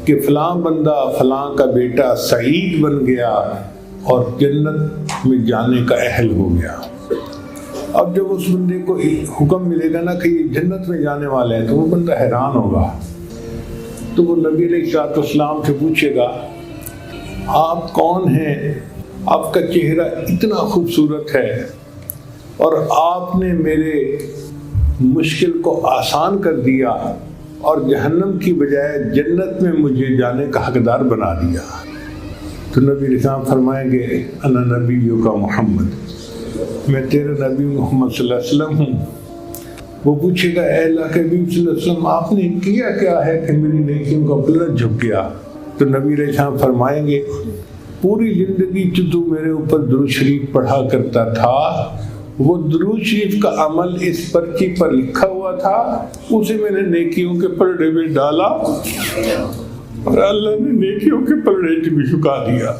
کہ فلاں بندہ فلاں کا بیٹا سعید بن گیا اور جنت میں جانے کا اہل ہو گیا۔ اب جب اس بندے کو حکم ملے گا نا کہ یہ جنت میں جانے والے ہیں تو وہ بندہ حیران ہوگا۔ تو وہ نبی علیہ السلام سے پوچھے گا آپ کون ہیں؟ آپ کا چہرہ اتنا خوبصورت ہے اور آپ نے میرے مشکل کو آسان کر دیا اور جہنم کی بجائے جنت میں مجھے جانے کا حقدار بنا دیا۔ تو نبی علیہ السلام فرمائیں گے انا نبیوں کا محمد، میں تیرے نبی محمد صلی اللہ علیہ وسلم ہوں۔ وہ پوچھے گا اے اللہ کے نبی صلی اللہ علیہ وسلم آپ نے کیا کیا ہے کہ میری نیکیوں کا پلڑا جھک گیا؟ تو نبی علیہ السلام فرمائیں گے پوری زندگی جو تو میرے اوپر درود شریف پڑھا کرتا تھا وہ درود شریف کا عمل اس پرچی پر لکھا ہوا تھا، اسے میں نے نیکیوں کے پلڑے میں ڈالا اور اللہ نے نیکیوں کے پلڑے بھی چکا دیا۔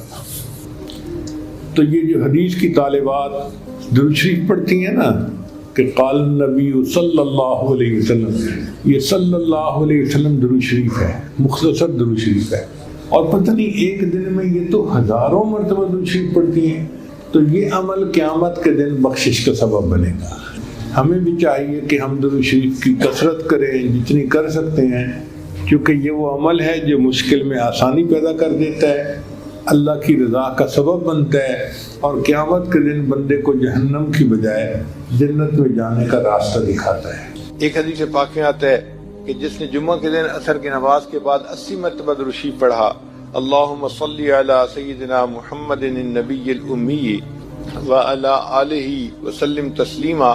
تو یہ جو حدیث کی طالبات درود شریف پڑھتی ہیں نا کہ قال النبی صلی اللہ علیہ وسلم، یہ صلی اللہ علیہ وسلم درود شریف ہے، مختصر درود شریف ہے، اور پتہ نہیں ایک دن میں یہ تو ہزاروں مرتبہ درود شریف پڑھتی ہیں، تو یہ عمل قیامت کے دن بخشش کا سبب بنے گا۔ ہمیں بھی چاہیے کہ ہم درود شریف کی کثرت کریں جتنی کر سکتے ہیں، کیونکہ یہ وہ عمل ہے جو مشکل میں آسانی پیدا کر دیتا ہے، اللہ کی رضا کا سبب بنتا ہے، اور قیامت کے دن بندے کو جہنم کی بجائے جنت میں جانے کا راستہ دکھاتا ہے۔ ایک حدیث پاک میں آتا ہے کہ جس نے جمعہ کے دن عصر کی نماز کے بعد 80 مرتبہ درود شریف پڑھا، اللہم صلی علی سیدنا محمد النبی الامی وعلی آلہ وسلم تسلیما،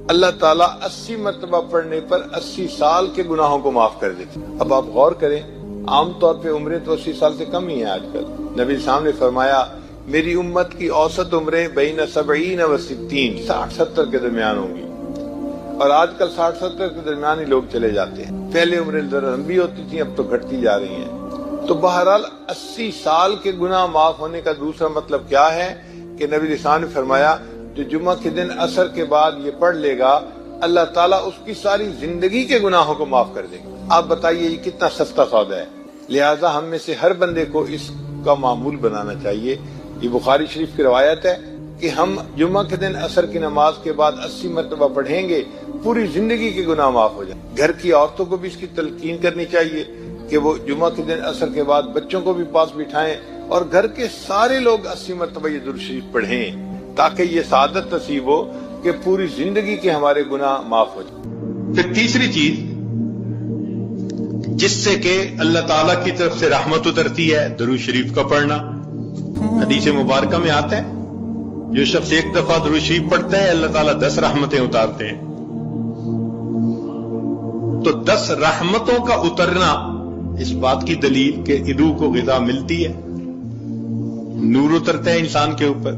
اللہ تعالیٰ 80 مرتبہ پڑھنے پر 80 سال کے گناہوں کو معاف کر دیتے۔ اب آپ غور کریں، عام طور پہ عمریں تو 80 سال سے کم ہی ہیں آج کل۔ نبی صاحب نے فرمایا میری امت کی اوسط عمریں بین 70 و 60، 60-70 کے درمیان ہوں گی، اور آج کل 60-70 کے درمیان ہی لوگ چلے جاتے ہیں۔ پہلے عمریں ذرا لمبی ہوتی تھیں، اب تو گھٹتی جا رہی ہیں۔ تو بہرحال 80 سال کے گناہ معاف ہونے کا دوسرا مطلب کیا ہے کہ نبی صاحب نے فرمایا جو جمعہ کے دن عصر کے بعد یہ پڑھ لے گا، اللہ تعالیٰ اس کی ساری زندگی کے گناہوں کو معاف کر دے گا۔ آپ بتائیے یہ کتنا سستا سودا ہے۔ لہٰذا ہم میں سے ہر بندے کو اس کا معمول بنانا چاہیے۔ یہ بخاری شریف کی روایت ہے کہ ہم جمعہ کے دن عصر کی نماز کے بعد 80 مرتبہ پڑھیں گے، پوری زندگی کے گناہ معاف ہو جائیں۔ گھر کی عورتوں کو بھی اس کی تلقین کرنی چاہیے کہ وہ جمعہ کے دن عصر کے بعد بچوں کو بھی پاس بٹھائیں، اور گھر کے سارے لوگ 80 مرتبہ یہ درود شریف پڑھیں، تاکہ یہ سعادت نصیب ہو کہ پوری زندگی کے ہمارے گناہ معاف ہو جائیں۔ پھر تیسری چیز جس سے کہ اللہ تعالیٰ کی طرف سے رحمت اترتی ہے، درود شریف کا پڑھنا۔ حدیث مبارکہ میں آتا ہے جو شخص ایک دفعہ درود شریف پڑھتا ہے اللہ تعالیٰ 10 رحمتیں اتارتے ہیں۔ تو 10 رحمتوں کا اترنا اس بات کی دلیل کہ روح کو غذا ملتی ہے، نور اترتا ہے انسان کے اوپر۔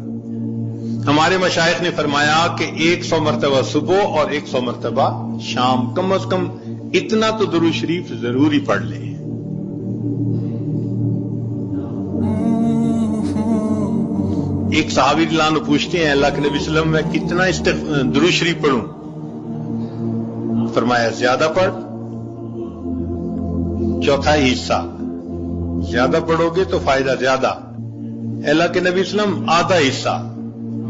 ہمارے مشائخ نے فرمایا کہ 100 مرتبہ صبح اور 100 مرتبہ شام، کم از کم اتنا تو درود شریف ضروری پڑھ لیں۔ ایک صحابی رضی اللہ عنہ پوچھتے ہیں اللہ کے نبی صلی اللہ علیہ وسلم میں کتنا درود شریف پڑھوں؟ فرمایا زیادہ پڑھ، چوتھائی حصہ زیادہ پڑھو گے تو فائدہ زیادہ۔ اللہ کے نبی صلی اللہ علیہ وسلم آدھا حصہ،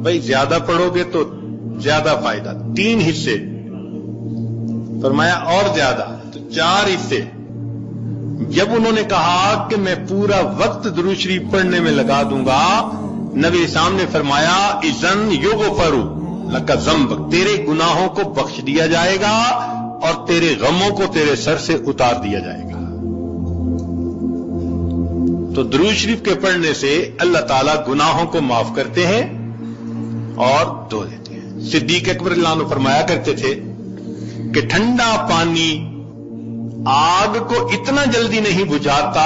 بھائی زیادہ پڑھو گے تو زیادہ فائدہ، 3 حصے، فرمایا اور زیادہ تو 4 حصے۔ جب انہوں نے کہا کہ میں پورا وقت درود شریف پڑھنے میں لگا دوں گا، نبی اسلام نے فرمایا اذن یغفر لک ذنبک، تیرے گناہوں کو بخش دیا جائے گا اور تیرے غموں کو تیرے سر سے اتار دیا جائے گا۔ تو درود شریف کے پڑھنے سے اللہ تعالیٰ گناہوں کو معاف کرتے ہیں اور دھو دیتے ہیں۔ صدیق اکبر اللہ عنہ فرمایا کرتے تھے کہ ٹھنڈا پانی آگ کو اتنا جلدی نہیں بجھاتا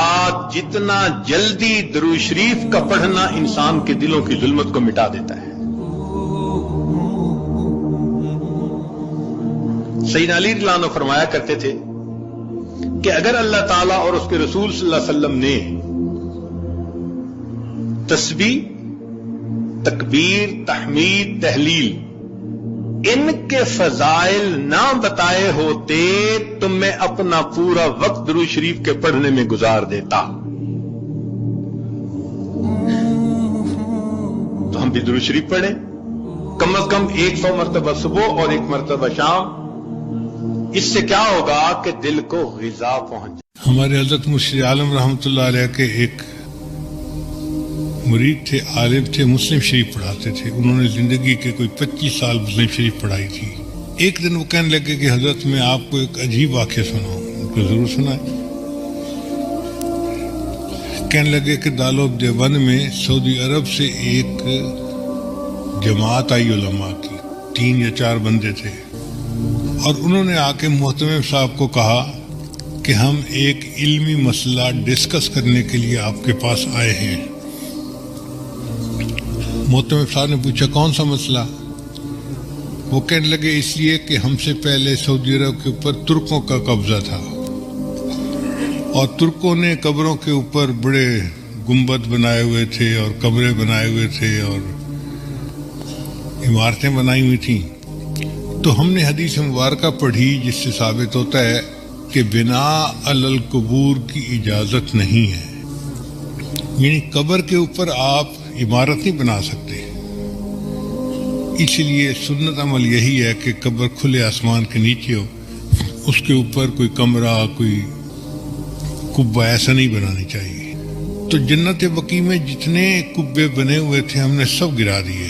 جتنا جلدی درود شریف کا پڑھنا انسان کے دلوں کی ظلمت کو مٹا دیتا ہے۔ سیدنا علی رضی اللہ عنہ فرمایا کرتے تھے کہ اگر اللہ تعالیٰ اور اس کے رسول صلی اللہ علیہ وسلم نے تسبیح، تکبیر، تحمید، تحلیل ان کے فضائل نہ بتائے ہوتے تو میں اپنا پورا وقت درود شریف کے پڑھنے میں گزار دیتا۔ تو ہم بھی درود شریف پڑھیں، کم از کم 100 مرتبہ صبح اور 1 مرتبہ شام۔ اس سے کیا ہوگا کہ دل کو غذا پہنچ جائے۔ ہمارے حضرت مرشد عالم رحمۃ اللہ علیہ کے ایک مرید تھے، عالم تھے، مسلم شریف پڑھاتے تھے۔ انہوں نے زندگی کے کوئی 25 سال مسلم شریف پڑھائی تھی۔ ایک دن وہ کہنے لگے کہ حضرت میں آپ کو ایک عجیب واقعہ سناؤں۔ ان کو ضرور سنائیں۔ کہنے لگے کہ دارالعلوم دیوبند میں سعودی عرب سے ایک جماعت آئی علماء کی، 3 یا 4 بندے تھے، اور انہوں نے آ کے محتمم صاحب کو کہا کہ ہم ایک علمی مسئلہ ڈسکس کرنے کے لیے آپ کے پاس آئے ہیں۔ محتمم صاحب نے پوچھا کون سا مسئلہ؟ وہ کہنے لگے اس لیے کہ ہم سے پہلے سعودی عرب کے اوپر ترکوں کا قبضہ تھا، اور ترکوں نے قبروں کے اوپر بڑے گنبد بنائے ہوئے تھے اور کمرے بنائے ہوئے تھے اور عمارتیں بنائی ہوئی تھیں. تو ہم نے حدیث مبارکہ پڑھی جس سے ثابت ہوتا ہے کہ بناء علی القبور کی اجازت نہیں ہے. یعنی قبر کے اوپر آپ عمارت نہیں بنا سکتے. اس لیے سنت عمل یہی ہے کہ قبر کھلے آسمان کے نیچے ہو, اس کے اوپر کوئی کمرہ کوئی قبہ ایسا نہیں بنانی چاہیے. تو جنت بقیع میں جتنے قبے بنے ہوئے تھے ہم نے سب گرا دیے.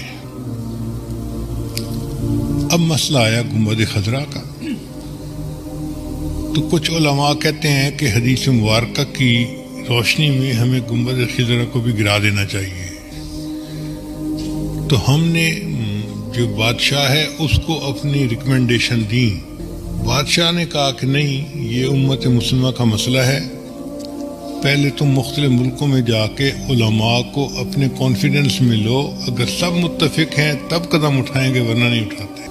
اب مسئلہ آیا گنبد خضرا کا. تو کچھ علماء کہتے ہیں کہ حدیث مبارکہ کی روشنی میں ہمیں گنبد خضرا کو بھی گرا دینا چاہیے. تو ہم نے جو بادشاہ ہے اس کو اپنی ریکمنڈیشن دی. بادشاہ نے کہا کہ نہیں, یہ امت مسلمہ کا مسئلہ ہے, پہلے تم مختلف ملکوں میں جا کے علماء کو اپنے کانفیڈنس میں لو, اگر سب متفق ہیں تب قدم اٹھائیں گے ورنہ نہیں اٹھاتے.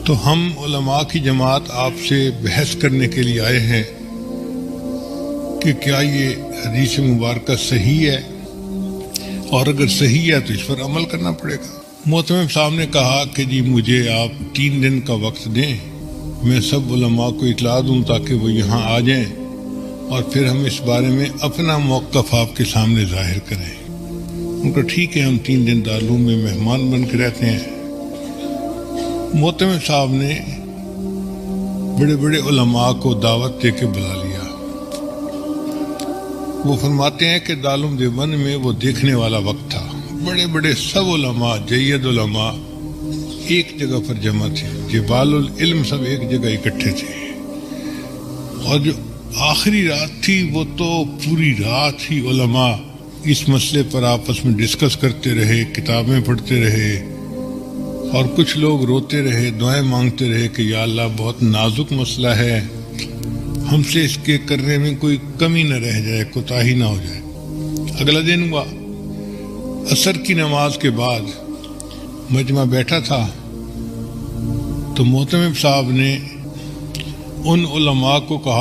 تو ہم علماء کی جماعت آپ سے بحث کرنے کے لیے آئے ہیں کہ کیا یہ حدیث مبارکہ صحیح ہے, اور اگر صحیح ہے تو اس پر عمل کرنا پڑے گا. محتمم صاحب نے کہا کہ جی مجھے آپ 3 دن کا وقت دیں, میں سب علماء کو اطلاع دوں تاکہ وہ یہاں آ جائیں, اور پھر ہم اس بارے میں اپنا موقف آپ کے سامنے ظاہر کریں. ان کا ٹھیک ہے, ہم 3 دن دارالعلوم میں مہمان بن کے رہتے ہیں. محتمم صاحب نے بڑے بڑے علماء کو دعوت دے کے بلا لیا. وہ فرماتے ہیں کہ دارالعلوم دیوبند میں وہ دیکھنے والا وقت تھا, بڑے بڑے سب علماء, جید علماء ایک جگہ پر جمع تھے, جبال العلم سب ایک جگہ اکٹھے تھے. اور جو آخری رات تھی وہ تو پوری رات ہی علماء اس مسئلے پر آپس میں ڈسکس کرتے رہے, کتابیں پڑھتے رہے, اور کچھ لوگ روتے رہے, دعائیں مانگتے رہے کہ یا اللہ بہت نازک مسئلہ ہے, ہم سے اس کے کرنے میں کوئی کمی نہ رہ جائے, کوتاہی نہ ہو جائے. اگلا دن ہوا, عصر کی نماز کے بعد مجمع بیٹھا تھا, تو محتمم صاحب نے ان علماء کو کہا